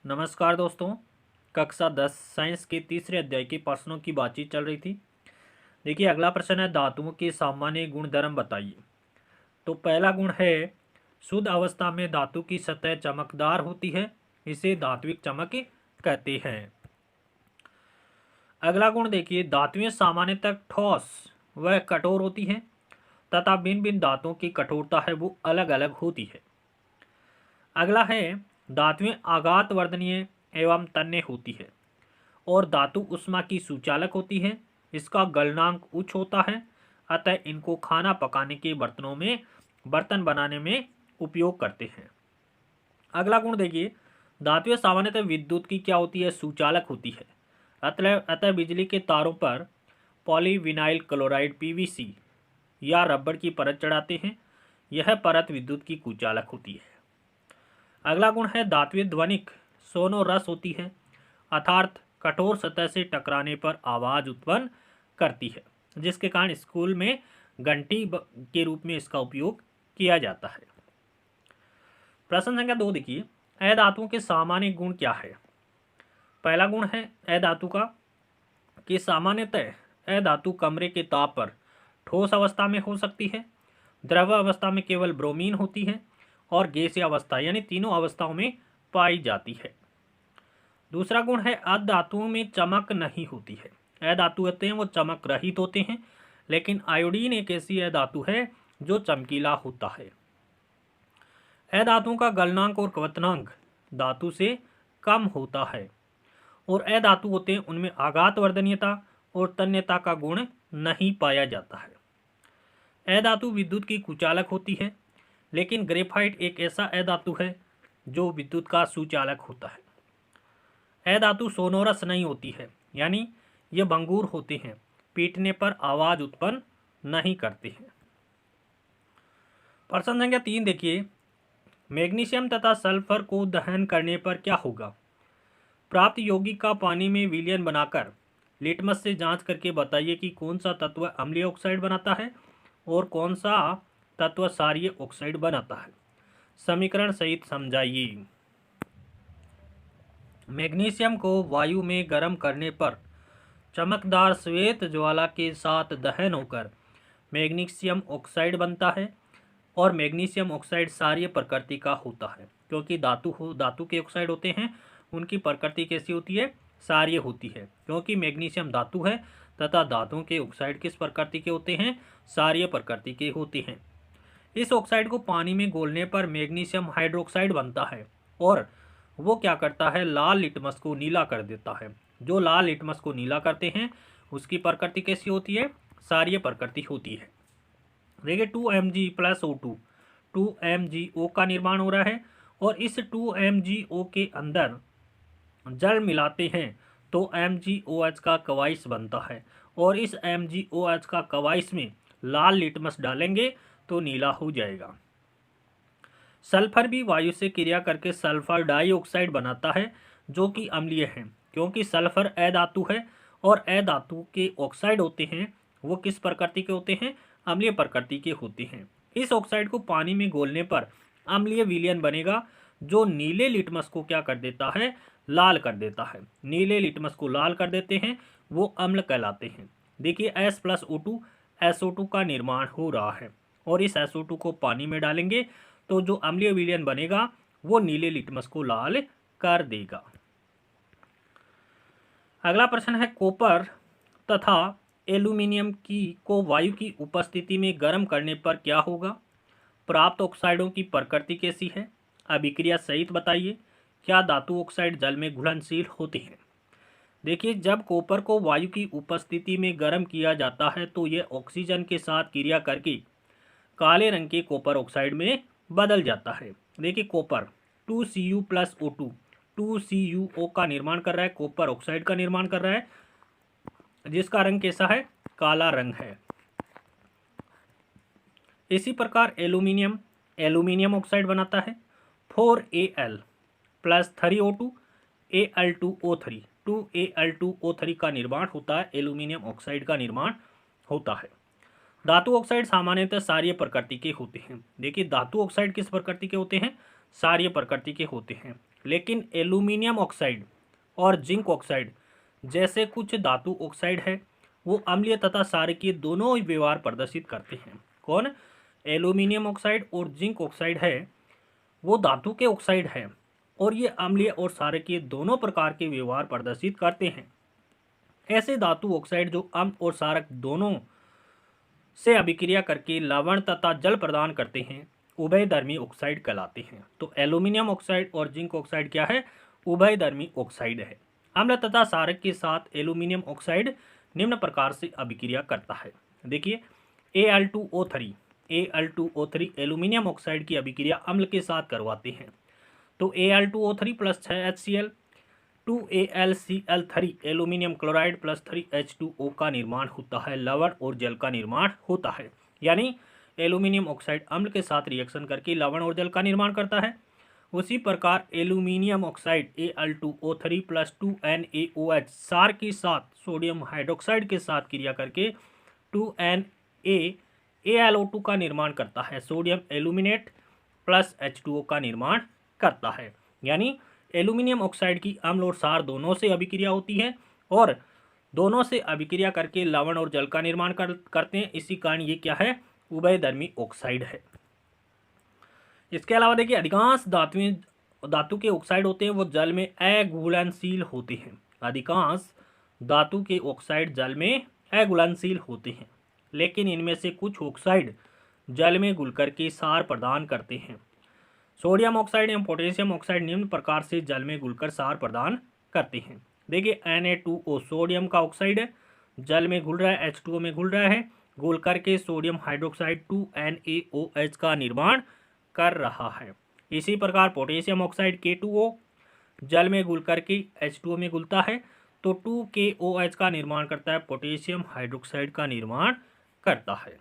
नमस्कार दोस्तों। कक्षा 10 साइंस के तीसरे अध्याय के प्रश्नों की बातचीत चल रही थी। देखिए, अगला प्रश्न है धातुओं के सामान्य गुणधर्म बताइए। तो पहला गुण है शुद्ध अवस्था में धातु की सतह चमकदार होती है, इसे धात्विक चमक कहते हैं। अगला गुण देखिए, धातुएं सामान्यतः ठोस व कठोर होती हैं तथा भिन्न भिन्न धातुओं की कठोरता है वो अलग अलग होती है। अगला है धातुएं आघात वर्धनीय एवं तन्य होती है और धातु उष्मा की सुचालक होती है। इसका गलनांक उच्च होता है, अतः इनको खाना पकाने के बर्तनों में बर्तन बनाने में उपयोग करते हैं। अगला गुण देखिए, धातुएं सामान्यतः विद्युत की क्या होती है, सुचालक होती है। अतः बिजली के तारों पर पॉलीविनाइल क्लोराइड पीवीसी या रबड़ की परत चढ़ाते हैं, यह परत विद्युत की कुचालक होती है। अगला गुण है धात्विक ध्वनिक सोनोरस होती है, अर्थात कठोर सतह से टकराने पर आवाज उत्पन्न करती है, जिसके कारण स्कूल में घंटी के रूप में इसका उपयोग किया जाता है। प्रश्न संख्या 2 देखिए, अधातुओं के सामान्य गुण क्या है। पहला गुण है अधातु का कि सामान्यतः अधातु कमरे के ताप पर ठोस अवस्था में हो सकती है, द्रव अवस्था में केवल ब्रोमीन होती है और गैसीय अवस्था यानी तीनों अवस्थाओं में पाई जाती है। दूसरा गुण है अधातुओं में चमक नहीं होती है। अधातु होते हैं वो चमक रहित होते हैं, लेकिन आयोडीन एक ऐसी अधातु है जो चमकीला होता है। अधातुओं का गलनांक और क्वथनांक धातु से कम होता है और अधातु होते हैं उनमें आघात वर्धनीयता और तन्यता का गुण नहीं पाया जाता है। अधातु विद्युत की कुचालक होती है, लेकिन ग्रेफाइट एक ऐसा अधातु है जो विद्युत का सुचालक होता है। अधातु सोनोरस नहीं होती है, यानी ये भंगुर होते हैं, पीटने पर आवाज उत्पन्न नहीं करते हैं। प्रश्न संख्या 3 देखिए, मैग्नीशियम तथा सल्फर को दहन करने पर क्या होगा। प्राप्त यौगिक का पानी में विलयन बनाकर लिटमस से जांच करके बताइए कि कौन सा तत्व अम्लीय ऑक्साइड बनाता है और कौन सा तत्व क्षारीय ऑक्साइड बनाता है। समीकरण सहित समझाइए। मैग्नीशियम को वायु में गर्म करने पर चमकदार श्वेत ज्वाला के साथ दहन होकर मैग्नीशियम ऑक्साइड बनता है और मैग्नीशियम ऑक्साइड क्षारीय प्रकृति का होता है, क्योंकि धातु के ऑक्साइड होते हैं उनकी प्रकृति कैसी होती है, क्षारीय होती है। क्योंकि मैग्नीशियम धातु है तथा धातुओं के ऑक्साइड किस प्रकृति के होते हैं, क्षारीय प्रकृति के होते हैं। इस ऑक्साइड को पानी में घोलने पर मैग्नीशियम हाइड्रोक्साइड बनता है और वो क्या करता है, लाल लिटमस को नीला कर देता है। जो लाल लिटमस को नीला करते हैं उसकी प्रकृति कैसी होती है, क्षारीय प्रकृति होती है। देखिए 2Mg प्लस O2 2MgO का निर्माण हो रहा है और इस 2MgO के अंदर जल मिलाते हैं तो MgOH का कवाइस बनता है और इस MgOH का कवाइस में लाल लिटमस डालेंगे तो नीला हो जाएगा। सल्फर भी वायु से क्रिया करके सल्फर डाइऑक्साइड बनाता है जो कि अम्लीय है, क्योंकि सल्फर अधातु है और अधातु के ऑक्साइड होते हैं वो किस प्रकृति के होते हैं, अम्लीय प्रकृति के होते हैं। इस ऑक्साइड को पानी में घोलने पर अम्लीय विलयन बनेगा जो नीले लिटमस को क्या कर देता है, लाल कर देता है। नीले लिटमस को लाल कर देते हैं वो अम्ल कहलाते हैं। देखिए H प्लस O2 SO2 का निर्माण हो रहा है और इस SO2 को पानी में डालेंगे तो जो अम्लीय विलयन बनेगा वो नीले लिटमस को लाल कर देगा। अगला प्रश्न है कॉपर तथा एल्यूमिनियम को वायु की उपस्थिति में गर्म करने पर क्या होगा। प्राप्त ऑक्साइडों की प्रकृति कैसी है, अभिक्रिया सहित बताइए। क्या धातु ऑक्साइड जल में घुलनशील होते हैं। देखिए, जब कॉपर को वायु की उपस्थिति में गर्म किया जाता है तो यह ऑक्सीजन के साथ क्रिया करके काले रंग के कॉपर ऑक्साइड में बदल जाता है। देखिए copper 2Cu plus O2 2CuO का निर्माण कर रहा है, कॉपर ऑक्साइड का निर्माण कर रहा है जिसका रंग कैसा है, काला रंग है। इसी प्रकार एल्यूमिनियम ऑक्साइड बनाता है 4Al plus 3O2 Al2O3 2Al2O3 का निर्माण होता है, एल्यूमिनियम ऑक्साइड का निर्माण होता है। धातु ऑक्साइड सामान्यतः क्षारीय प्रकृति के होते हैं। देखिए धातु ऑक्साइड किस प्रकृति के होते हैं, क्षारीय प्रकृति के होते हैं। लेकिन एल्यूमिनियम ऑक्साइड और जिंक ऑक्साइड जैसे कुछ धातु ऑक्साइड है वो अम्लीय तथा क्षारकीय दोनों व्यवहार प्रदर्शित करते हैं। कौन? एल्यूमिनियम ऑक्साइड और जिंक ऑक्साइड है वो धातु के ऑक्साइड है और ये अम्लीय और क्षारकीय दोनों प्रकार के व्यवहार प्रदर्शित करते हैं। ऐसे धातु ऑक्साइड जो अम्ल और क्षारक दोनों से अभिक्रिया करके लवण तथा जल प्रदान करते हैं उभयधर्मी ऑक्साइड कहलाते हैं। तो एल्यूमिनियम ऑक्साइड और जिंक ऑक्साइड क्या है? उभयधर्मी ऑक्साइड है। अम्ल तथा क्षारक के साथ एल्यूमिनियम ऑक्साइड निम्न प्रकार से अभिक्रिया करता है। देखिए Al2O3 Al2O3 एल्यूमिनियम ऑक्साइड की अभिक्रिया अम्ल के साथ करवाते हैं। तो Al2O3 plus 6HCl 2AlCl3 aluminium chloride plus 3H2O का निर्माण होता है, लवण और जल का निर्माण होता है। यानी एल्यूमिनियम ऑक्साइड अम्ल के साथ रिएक्शन करके लवण और जल का निर्माण करता है। उसी प्रकार aluminium oxide Al2O3 plus 2NaOH क्षार के साथ सोडियम हाइड्रोक्साइड के साथ क्रिया करके 2NaAlO2 का निर्माण करता है, सोडियम एल्यूमिनेट प्लस H2O का निर्माण करता है। यानी एल्यूमिनियम ऑक्साइड की अम्ल और क्षार दोनों से अभिक्रिया होती है और दोनों से अभिक्रिया करके लवण और जल का निर्माण करते हैं। इसी कारण ये क्या है? उभयधर्मी ऑक्साइड है। इसके अलावा देखिए अधिकांश धातु के ऑक्साइड होते हैं वो जल में अघुलनशील होते हैं। अधिकांश धातु के ऑक्साइड जल में अघुलनशील होते हैं, लेकिन इनमें से कुछ ऑक्साइड जल में घुलकर के क्षार प्रदान करते हैं। सोडियम ऑक्साइड एवं पोटेशियम ऑक्साइड निम्न प्रकार से जल में घुलकर क्षार प्रदान करते हैं। देखिए Na2O सोडियम का ऑक्साइड है, जल में घुल रहा है, H2O में घुल रहा है, घुल करके सोडियम हाइड्रोक्साइड 2NaOH का निर्माण कर रहा है। इसी प्रकार पोटेशियम ऑक्साइड K2O जल में घुल करके H2O में घुलता है तो 2KOH का निर्माण करता है, पोटेशियम हाइड्रोक्साइड का निर्माण करता है।